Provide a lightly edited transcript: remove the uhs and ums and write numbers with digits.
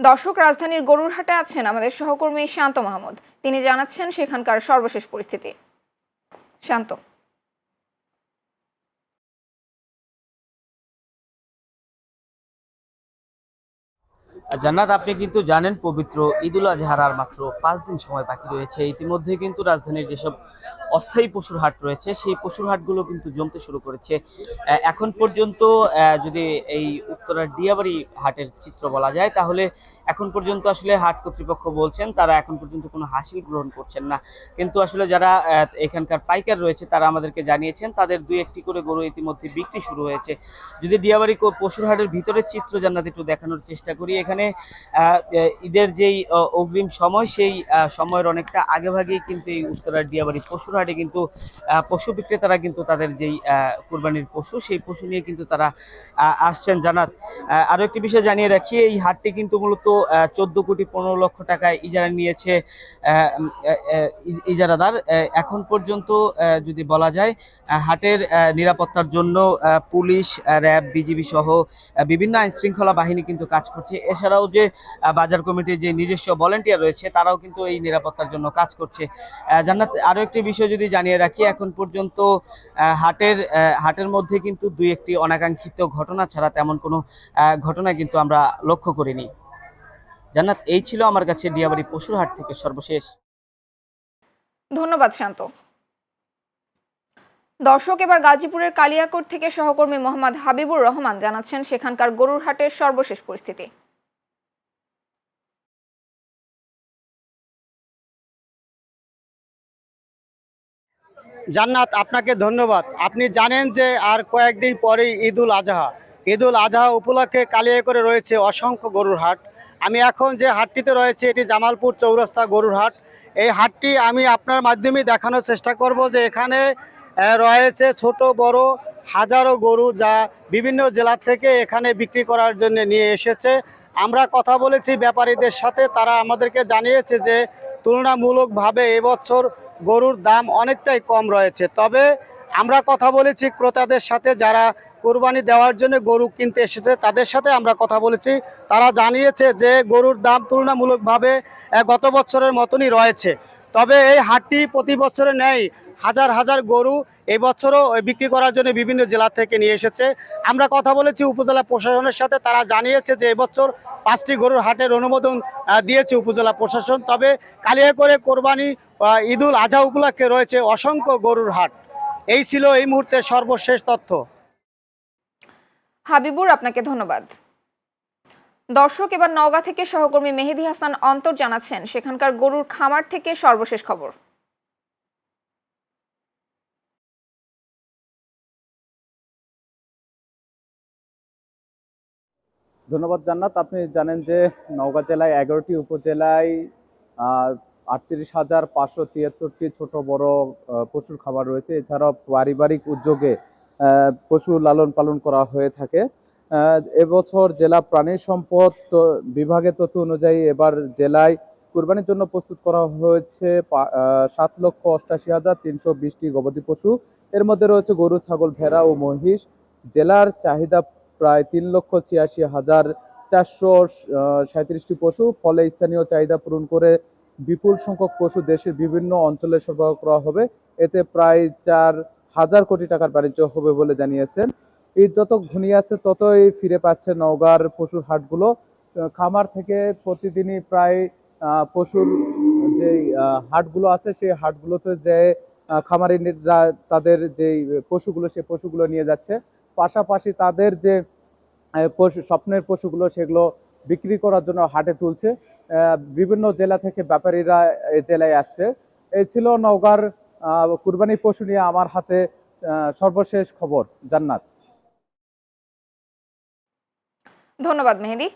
দর্শক, রাজধানীর গরুরহাটে আছেন আমাদের সহকর্মী শান্ত মাহমুদ। তিনি জানাচ্ছেন সেখানকার সর্বশেষ পরিস্থিতি। শান্ত। জান্নাত, আপনি কিন্তু জানেন পবিত্র ঈদুল আজহার আর মাত্র 5 দিন সময় বাকি রয়েছে। ইতিমধ্যে কিন্তু রাজধানীর যেসব অস্থায়ী পশুর হাট রয়েছে সেই পশুর হাটগুলো কিন্তু জমতে শুরু করেছে। এখন পর্যন্ত যদি এই উত্তরার দিয়াবাড়ি হাটের চিত্র বলা যায়, তাহলে এখন পর্যন্ত আসলে হাট কর্তৃপক্ষ বলছেন তারা এখন পর্যন্ত কোনো হাসিল গ্রহণ করছেন না। কিন্তু আসলে যারা এখানকার পাইকার রয়েছে তারা আমাদেরকে জানিয়েছেন তাদের 2-1টি করে গরু ইতিমধ্যে বিক্রি শুরু হয়েছে। যদি দিয়াবাড়ি পশুর হাটের ভিতরের চিত্র জান্নাত একটু দেখানোর চেষ্টা করি, এখানে ঈদের যেই অগ্রিম সময় সেই সময়ের অনেকটা আগেভাগেই কিন্তু এই উত্তরার দিয়াবাড়ি পশুর হাটে কিন্তু পশু বিক্রেতারা কিন্তু তাদের যেই কুরবানির পশু সেই পশু নিয়ে কিন্তু তারা আসছেন। জানাত, আরো একটি বিষয় জানিয়ে রাখি, এই হাটটি কিন্তু মূলত 14,15,00,000 টাকায় ইজারা নিয়েছে ইজারাদার। এখন পর্যন্ত যদি বলা যায় হাটের নিরাপত্তার জন্য পুলিশ, র্যাব, বিজিবি সহ বিভিন্ন আইন শৃঙ্খলা বাহিনী কিন্তু কাজ করছে। এছাড়াও যে বাজার কমিটির যে নিজস্ব ভলেন্টিয়ার রয়েছে তারাও কিন্তু এই নিরাপত্তার জন্য কাজ করছে। জান্নাত, আরো একটি বিষয় যদি জানিয়ে রাখি, এখন পর্যন্ত হাটের মধ্যে কিন্তু 2-1টি অনাকাঙ্ক্ষিত ঘটনা ছাড়া তেমন কোনো ঘটনা কিন্তু আমরা লক্ষ্য করিনি। জান্নাত, এই ছিল আমার কাছে দিয়াবাড়ি পশুর হাট থেকে সর্বশেষ। ধন্যবাদ শান্ত। দর্শক, এবার গাজীপুরের কালিয়াকোট থেকে সহকর্মী মোহাম্মদ হাবিবুর রহমান জানাচ্ছেন সেখানকার গরুর হাটের সর্বশেষ পরিস্থিতি। জান্নাত, আপনাকে ধন্যবাদ। আপনি জানেন যে আর কয়েকদিন পরেই ঈদুল আজহা। ঈদুল আজহা উপলক্ষে কালিয়াকৈরে রয়েছে অসংখ্য গরুর হাট। আমি এখন যে হাটটিতে রয়েছে এটি জামালপুর চৌরাস্তা গরুর হাট। এই হাটটি আমি আপনার মাধ্যমে দেখানোর চেষ্টা করব যে এখানে রয়েছে ছোট বড় হাজারো গরু, যা বিভিন্ন জেলা থেকে এখানে বিক্রি করার জন্য নিয়ে এসেছে। আমরা কথা বলেছি ব্যাপারীদের সাথে, তারা আমাদেরকে জানিয়েছে যে তুলনামূলকভাবে এবছর গরুর দাম অনেকটাই কম রয়েছে। তবে আমরা কথা বলেছি ক্রেতাদের সাথে, যারা কোরবানি দেওয়ার জন্য গরু কিনতে এসেছে তাদের সাথে আমরা কথা বলেছি। তারা জানিয়েছে যে গরুর দাম তুলনামূলকভাবে গত বছরের মতনই রয়েছে। তবে এই হাটটি প্রতি বছরে নেয় হাজার হাজার গরু এবছরও বিক্রি করার জন্য বিভিন্ন জেলা থেকে নিয়ে এসেছে। আমরা কথা বলেছি উপজেলা প্রশাসনের সাথে, তারা জানিয়েছে যে এবছর 5টি গরুর হাটের অনুমোদন দিয়েছে উপজেলা প্রশাসন। তবে কালিয়াকৈরে কোরবানি ঈদুল আজহা উপলক্ষে রয়েছে অসংখ্য গরুর হাট। এই ছিল এই মুহূর্তের সর্বশেষ তথ্য। হাবিবুর, আপনাকে ধন্যবাদ। দর্শক, এবার নওগাঁ থেকে সহকর্মী মেহেদী হাসান অন্তর জানাচ্ছেন সেখানকার গরুর খামার থেকে সর্বশেষ খবর। ধন্যবাদ জান্নাত। আপনি জানেন যে নওগাঁ জেলায় 11টি উপজেলায় 38,573টি ছোট বড় পশুর খামার রয়েছে। এছাড়াও পারিবারিক উদ্যোগে পশু লালন পালন করা হয়ে থাকে। এবছর জেলা প্রাণী সম্পদ বিভাগের তথ্য অনুযায়ী এবার জেলায় কুরবানির জন্য প্রস্তুত করা হয়েছে 7,88,320টি গবাদি পশু। এর মধ্যে রয়েছে গরু, ছাগল, ভেড়া ও মহিষ। জেলার চাহিদা প্রায় 3,86,437টি পশু। ফলে স্থানীয় চাহিদা পূরণ করে বিপুল সংখ্যক পশু দেশের বিভিন্ন অঞ্চলে সরবরাহ করা হবে। এতে প্রায় 4,000 কোটি টাকার বাণিজ্য হবে বলে জানিয়েছেন। ঈদ যত ঘনিয়ে আছে ততই ফিরে পাচ্ছে নওগাঁর পশুর হাটগুলো। খামার থেকে প্রতিদিনই প্রায় পশুর যে হাটগুলো আছে সেই হাটগুলোতে যে খামারিরা তাদের যে পশুগুলো সেই পশুগুলো নিয়ে যাচ্ছে। পাশাপাশি তাদের যে পশু স্বপ্নের পশুগুলো সেগুলো বিক্রি করার জন্য হাটে তুলছে। বিভিন্ন জেলা থেকে ব্যাপারীরা এই জেলায় আসছে। এই ছিল নওগাঁর কুরবানি পশু নিয়ে আমার হাতে সর্বশেষ খবর। জান্নাত। ধন্যবাদ মেহেদী।